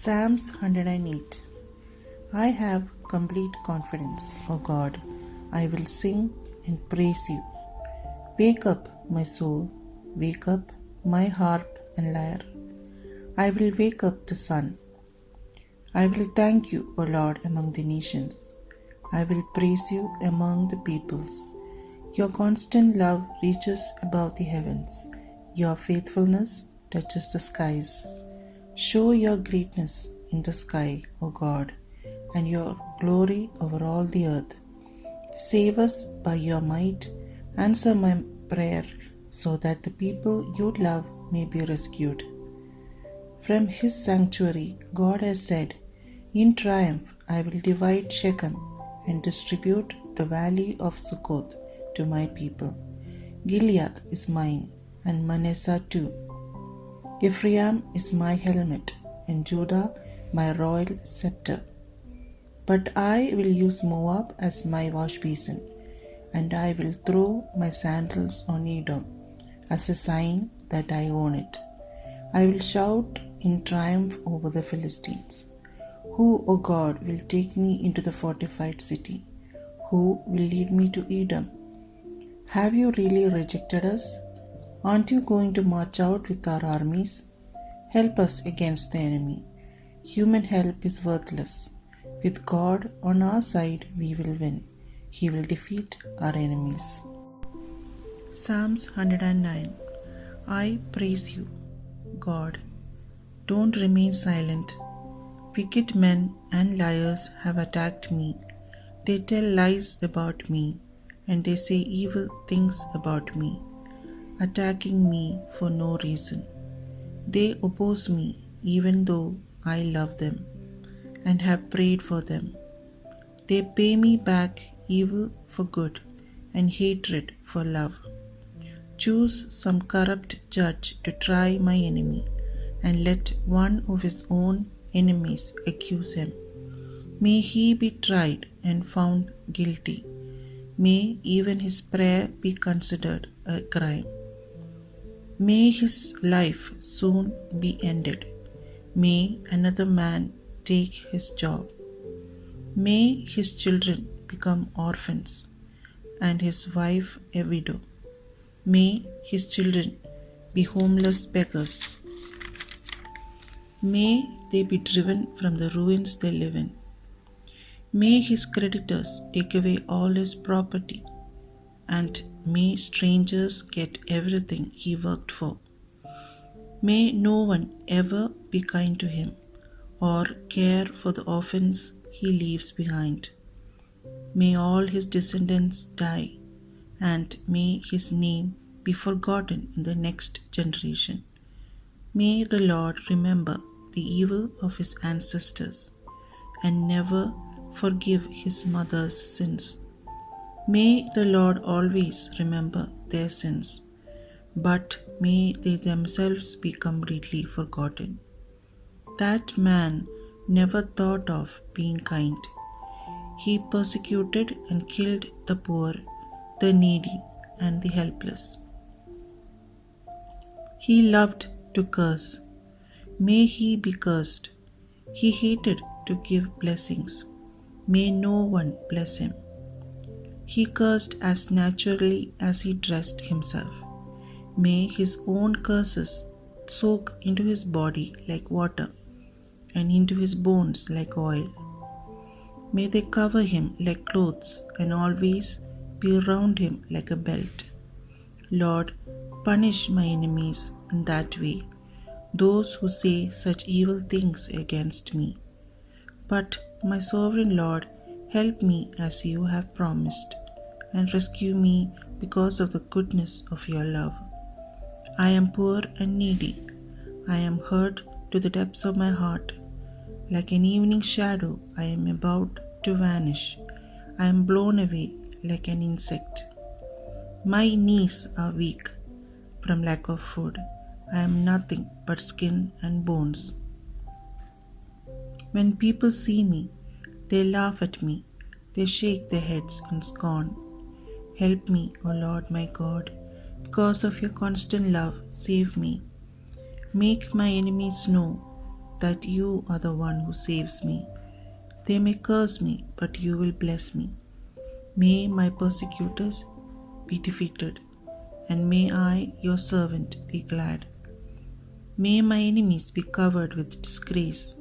Psalms 108. I have complete confidence, O God. I will sing and praise you. Wake up, my soul. Wake up, my harp and lyre. I will wake up the sun. I will thank you, O Lord, among the nations. I will praise you among the peoples. Your constant love reaches above the heavens. Your faithfulness touches the skies. Show your greatness in the sky, O God, and your glory over all the earth. Save us by your might. Answer my prayer so that the people you love may be rescued. From his sanctuary, God has said, in triumph I will divide Shechem and distribute the valley of Succoth to my people. Gilead is mine, and Manasseh too. Ephraim is my helmet, and Judah my royal scepter. But I will use Moab as my wash basin, and I will throw my sandals on Edom as a sign that I own it. I will shout in triumph over the Philistines. Who, O God, will take me into the fortified city? Who will lead me to Edom? Have you really rejected us? Aren't you going to march out with our armies? Help us against the enemy. Human help is worthless. With God on our side, we will win. He will defeat our enemies. Psalms 109. I praise you, God. Don't remain silent. Wicked men and liars have attacked me. They tell lies about me, and they say evil things about me, attacking me for no reason. They oppose me even though I love them and have prayed for them. They pay me back evil for good and hatred for love. Choose some corrupt judge to try my enemy, and let one of his own enemies accuse him. May he be tried and found guilty. May even his prayer be considered a crime. May his life soon be ended. May another man take his job. May his children become orphans and his wife a widow. May his children be homeless beggars. May they be driven from the ruins they live in. May his creditors take away all his property, and may strangers get everything he worked for. May no one ever be kind to him or care for the orphans he leaves behind. May all his descendants die, and may his name be forgotten in the next generation. May the Lord remember the evil of his ancestors and never forgive his mother's sins. May the Lord always remember their sins, but may they themselves be completely forgotten. That man never thought of being kind. He persecuted and killed the poor, the needy, and the helpless. He loved to curse. May he be cursed. He hated to give blessings. May no one bless him. He cursed as naturally as he dressed himself. May his own curses soak into his body like water and into his bones like oil. May they cover him like clothes and always be around him like a belt. Lord, punish my enemies in that way, those who say such evil things against me. But, my sovereign Lord, help me as you have promised, and rescue me because of the goodness of your love. I am poor and needy. I am hurt to the depths of my heart. Like an evening shadow, I am about to vanish. I am blown away like an insect. My knees are weak from lack of food. I am nothing but skin and bones. When people see me, they laugh at me. They shake their heads in scorn. Help me, O Lord my God. Because of your constant love, save me. Make my enemies know that you are the one who saves me. They may curse me, but you will bless me. May my persecutors be defeated, and may I, your servant, be glad. May my enemies be covered with disgrace.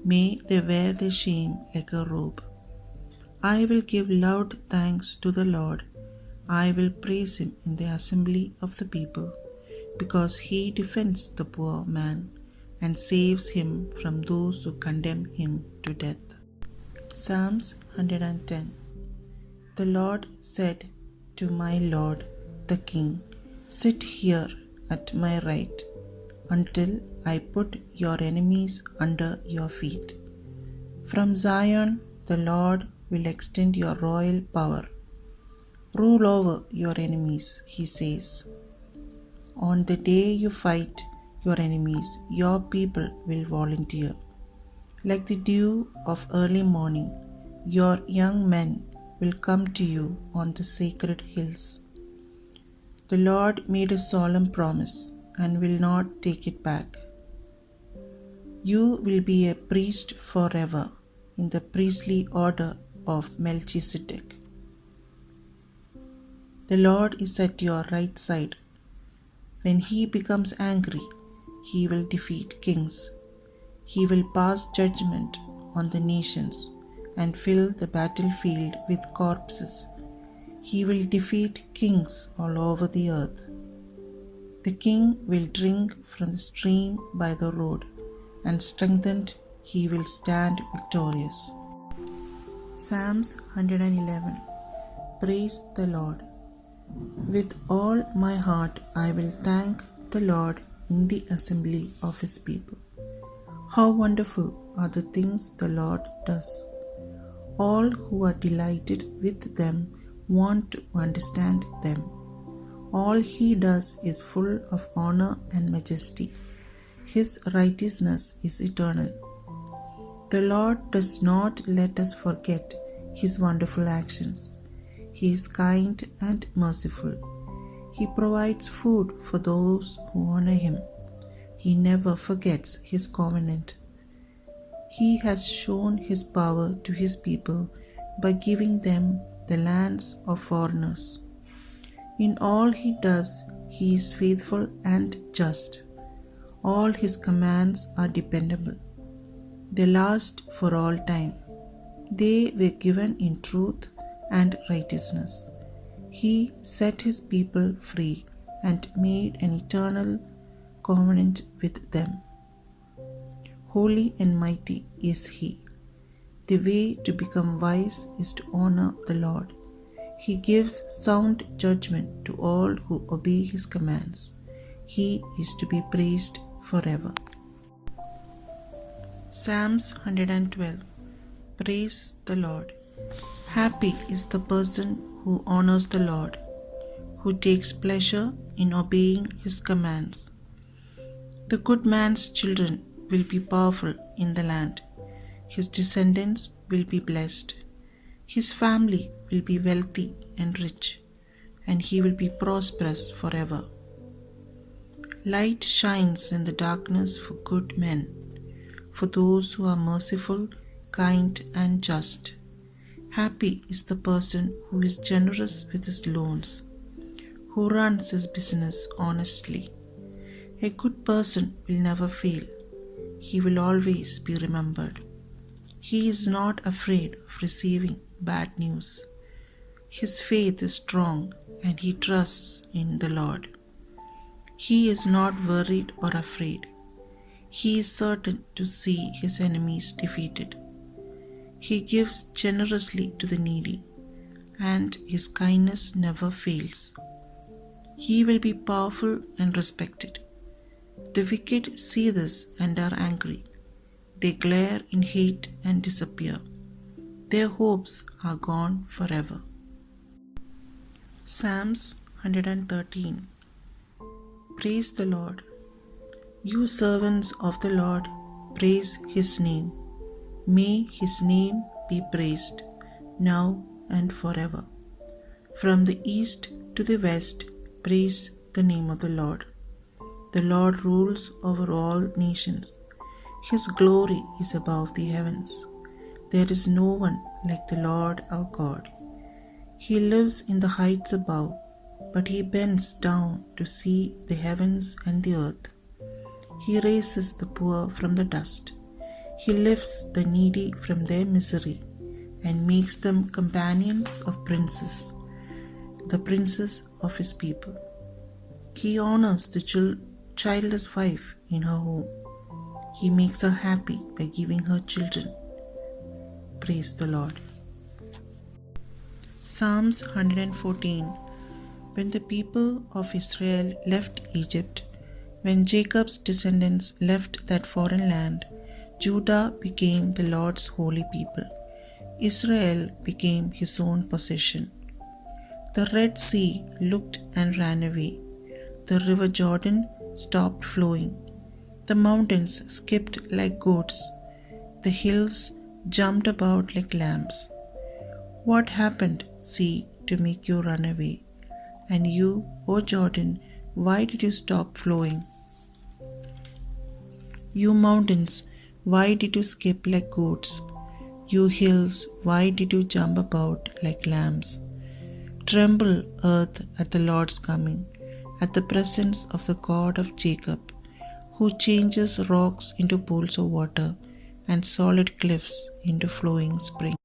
May they wear their shame like a robe. I will give loud thanks to the Lord. I will praise him in the assembly of the people, because he defends the poor man and saves him from those who condemn him to death. Psalms 110. The Lord said to my Lord the King, sit here at my right until I put your enemies under your feet. From Zion the Lord will extend your royal power. Rule over your enemies, he says. On the day you fight your enemies, your people will volunteer. Like the dew of early morning, your young men will come to you on the sacred hills. The Lord made a solemn promise and will not take it back. You will be a priest forever in the priestly order of Melchizedek. The Lord is at your right side. When he becomes angry, he will defeat kings. He will pass judgment on the nations and fill the battlefield with corpses. He will defeat kings all over the earth. The king will drink from the stream by the road, and strengthened he will stand victorious. Psalms 111. Praise the Lord. With all my heart I will thank the Lord in the assembly of his people. How wonderful are the things the Lord does! All who are delighted with them want to understand them. All he does is full of honor and majesty. His righteousness is eternal. The Lord does not let us forget his wonderful actions. He is kind and merciful. He provides food for those who honor him. He never forgets his covenant. He has shown his power to his people by giving them the lands of foreigners. In all he does, he is faithful and just. All his commands are dependable. They last for all time. They were given in truth and righteousness. He set his people free and made an eternal covenant with them. Holy and mighty is he. The way to become wise is to honor the Lord. He gives sound judgment to all who obey his commands. He is to be praised forever. Psalms 112. Praise the Lord. Happy is the person who honors the Lord, who takes pleasure in obeying his commands. The good man's children will be powerful in the land. His descendants will be blessed. His family will be wealthy and rich, and he will be prosperous forever. Light shines in the darkness for good men, for those who are merciful, kind, and just. Happy is the person who is generous with his loans, who runs his business honestly. A good person will never fail. He will always be remembered. He is not afraid of receiving bad news. His faith is strong and he trusts in the Lord. He is not worried or afraid. He is certain to see his enemies defeated. He gives generously to the needy, and his kindness never fails. He will be powerful and respected. The wicked see this and are angry. They glare in hate and disappear. Their hopes are gone forever. Psalms 113. Praise the Lord. You servants of the Lord, praise his name. May his name be praised, now and forever. From the east to the west, praise the name of the Lord. The Lord rules over all nations. His glory is above the heavens. There is no one like the Lord our God. He lives in the heights above, but he bends down to see the heavens and the earth. He raises the poor from the dust. He lifts the needy from their misery and makes them companions of princes, the princes of his people. He honors the childless wife in her home. He makes her happy by giving her children. Praise the Lord. Psalms 114. When the people of Israel left Egypt, when Jacob's descendants left that foreign land, Judah became the Lord's holy people. Israel became his own possession. The Red Sea looked and ran away. The river Jordan stopped flowing. The mountains skipped like goats. The hills jumped about like lambs. What happened, sea, to make you run away? And you, O Jordan, why did you stop flowing? You mountains, why did you skip like goats? You hills, why did you jump about like lambs? Tremble, earth, at the Lord's coming, at the presence of the God of Jacob, who changes rocks into pools of water and solid cliffs into flowing springs.